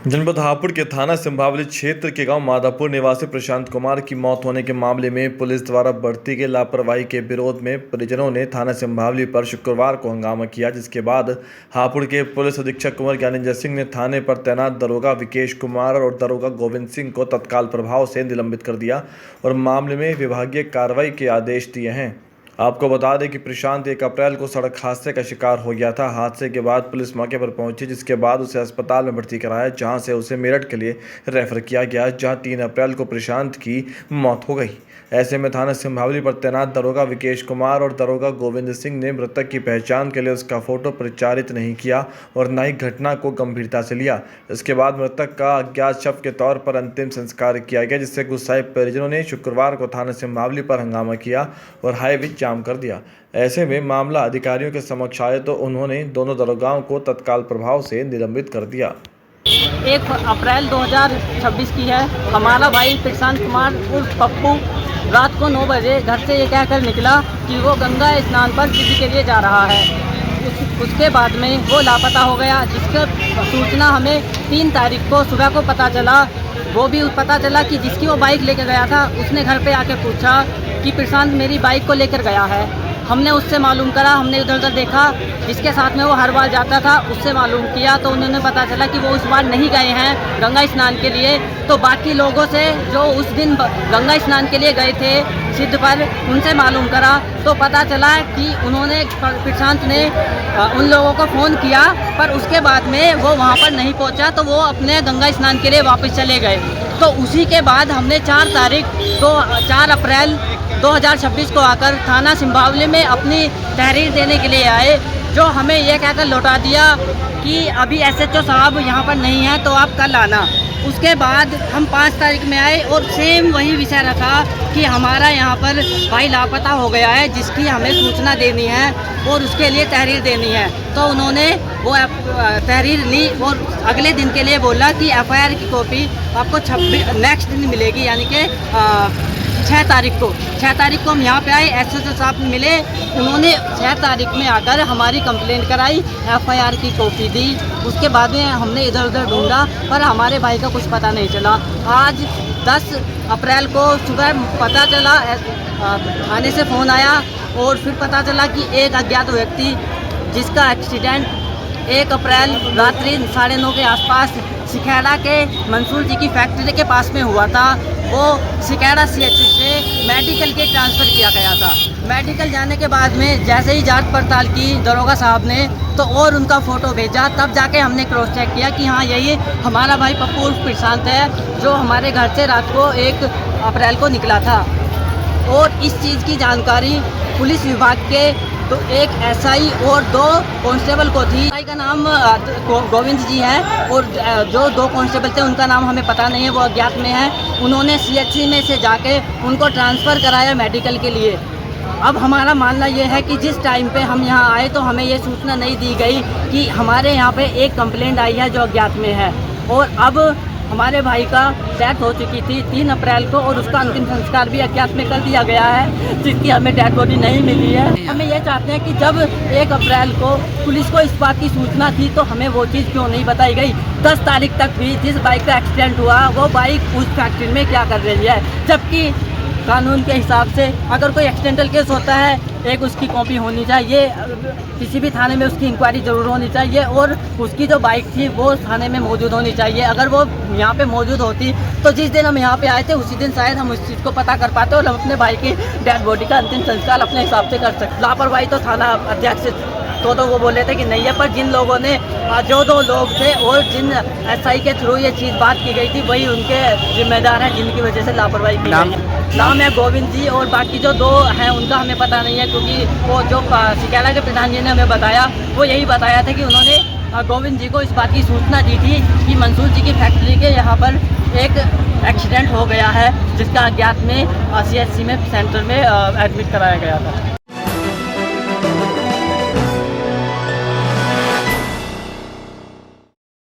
जनपद हापुड़ के थाना सिंभावली क्षेत्र के गांव माधापुर निवासी प्रशांत कुमार की मौत होने के मामले में पुलिस द्वारा बरती गई लापरवाही के विरोध में परिजनों ने थाना सिंभावली पर शुक्रवार को हंगामा किया, जिसके बाद हापुड़ के पुलिस अधीक्षक कुंवर ज्ञानेंद्र सिंह ने थाने पर तैनात दरोगा विकेश कुमार और दरोगा गोविंद सिंह को तत्काल प्रभाव से निलंबित कर दिया और मामले में विभागीय कार्रवाई के आदेश दिए हैं। आपको बता दें कि प्रशांत 1 अप्रैल को सड़क हादसे का शिकार हो गया था। हादसे के बाद पुलिस मौके पर पहुंची, जिसके बाद उसे अस्पताल में भर्ती कराया, जहां से उसे मेरठ के लिए रेफर किया गया, जहां 3 अप्रैल को प्रशांत की मौत हो गई। ऐसे में थाना सिंभावली पर तैनात दरोगा विकेश कुमार और दरोगा गोविंद सिंह ने मृतक की पहचान के लिए उसका फोटो प्रचारित नहीं किया और न ही घटना को गंभीरता से लिया। इसके बाद मृतक का अज्ञात शव के तौर पर अंतिम संस्कार किया गया, जिससे गुस्साए परिजनों ने शुक्रवार को थाना सिंभावली पर हंगामा किया और हाईवे जाम कर दिया। ऐसे में मामला अधिकारियों के समक्ष आए तो उन्होंने दोनों दरोगाओं को तत्काल प्रभाव से निलंबित कर दिया। 1 अप्रैल 2026 की है। हमारा भाई प्रशांत कुमार उर्फ पप्पू रात को 9 बजे घर से ये कहकर निकला कि वो गंगा स्नान पर विधि के लिए जा रहा है। उसके बाद में वो लापता हो गया, जिसका सूचना हमें 3 तारीख को सुबह को पता चला। वो भी पता चला कि जिसकी वो बाइक लेकर गया था, उसने घर पे आके पूछा कि प्रशांत मेरी बाइक को लेकर गया है। हमने उससे मालूम करा, हमने इधर उधर देखा, जिसके साथ में वो हर बार जाता था उससे मालूम किया तो उन्होंने पता चला कि वो उस बार नहीं गए हैं गंगा स्नान के लिए। तो बाकी लोगों से जो उस दिन गंगा स्नान के लिए गए थे सिद्ध पर, उनसे मालूम करा तो पता चला कि उन्होंने प्रशांत ने उन लोगों को फ़ोन किया, पर उसके बाद में वो वहाँ पर नहीं पहुँचा तो वो अपने गंगा स्नान के लिए वापस चले गए। तो उसी के बाद हमने 4 अप्रैल 2026 को आकर थाना सिंभावली में अपनी तहरीर देने के लिए आए, जो हमें यह कहकर लौटा दिया कि अभी एसएचओ साहब यहाँ पर नहीं है तो आप कल आना। उसके बाद हम 5 तारीख में आए और सेम वही विषय रखा कि हमारा यहाँ पर भाई लापता हो गया है, जिसकी हमें सूचना देनी है और उसके लिए तहरीर देनी है। तो उन्होंने वो तहरीर ली और अगले दिन के लिए बोला कि एफआईआर की कॉपी आपको नेक्स्ट दिन मिलेगी, यानी कि 6 तारीख को। 6 तारीख को हम यहाँ पे आए, एसएचओ साहब मिले, उन्होंने 6 तारीख में आकर हमारी कंप्लेंट कराई, एफआईआर की कॉपी दी। उसके बाद में हमने इधर उधर ढूंढा पर हमारे भाई का कुछ पता नहीं चला। आज 10 अप्रैल को सुबह पता चला, थाने से फ़ोन आया और फिर पता चला कि एक अज्ञात व्यक्ति जिसका एक्सीडेंट 1 अप्रैल रात्रि 9:30 के आसपास सिखेड़ा के मंसूर जी की फैक्ट्री के पास में हुआ था, वो सिखेड़ा सीएचसी से मेडिकल के ट्रांसफ़र किया गया था। मेडिकल जाने के बाद में जैसे ही जांच पड़ताल की दरोगा साहब ने तो और उनका फ़ोटो भेजा, तब जाके हमने क्रॉस चेक किया कि हाँ यही हमारा भाई पप्पू उर्फ प्रशांत है, जो हमारे घर से रात को 1 अप्रैल को निकला था। और इस चीज़ की जानकारी पुलिस विभाग के तो एक एसआई और 2 कांस्टेबल को थी। एसआई का नाम गोविंद जी है और जो 2 कांस्टेबल थे उनका नाम हमें पता नहीं है, वो अज्ञात में है। उन्होंने सीएचसी में से जाके उनको ट्रांसफ़र कराया मेडिकल के लिए। अब हमारा मानना ये है कि जिस टाइम पे हम यहाँ आए तो हमें ये सूचना नहीं दी गई कि हमारे यहाँ पे एक कंप्लेंट आई है जो अज्ञात में है, और अब हमारे भाई का डेथ हो चुकी थी 3 अप्रैल को और उसका अंतिम संस्कार भी अज्ञात में कर दिया गया है, जिसकी हमें डेड बॉडी नहीं मिली है। हमें ये चाहते हैं कि जब 1 अप्रैल को पुलिस को इस बात की सूचना थी तो हमें वो चीज़ क्यों नहीं बताई गई। 10 तारीख तक भी जिस बाइक का एक्सीडेंट हुआ वो बाइक उस फैक्ट्री में क्या कर रही है, जबकि कानून के हिसाब से अगर कोई एक्सीडेंटल केस होता है एक उसकी कॉपी होनी चाहिए, किसी भी थाने में उसकी इंक्वायरी ज़रूर होनी चाहिए और उसकी जो बाइक थी वो थाने में मौजूद होनी चाहिए। अगर वो यहाँ पे मौजूद होती तो जिस दिन हम यहाँ पे आए थे उसी दिन शायद हम उस चीज़ को पता कर पाते और हम अपने भाई की डेड बॉडी का अंतिम संस्कार अपने हिसाब से कर सकते। लापरवाही तो थाना अध्यक्ष तो वो बोले थे कि नहीं है, पर जिन लोगों ने जो 2 लोग थे और जिन एसआई के थ्रू ये चीज़ बात की गई थी वही उनके जिम्मेदार हैं, जिनकी वजह से लापरवाही की गई है। नाम है गोविंद जी और बाकी जो 2 हैं उनका हमें पता नहीं है, क्योंकि वो जो सिखेड़ा के प्रधान जी ने हमें बताया वो यही बताया था कि उन्होंने गोविंद जी को इस बात की सूचना दी थी कि मंसूर जी की फैक्ट्री के यहाँ पर एक एक्सीडेंट हो गया है, जिसका अज्ञात में सीएचसी में सेंटर में एडमिट कराया गया था।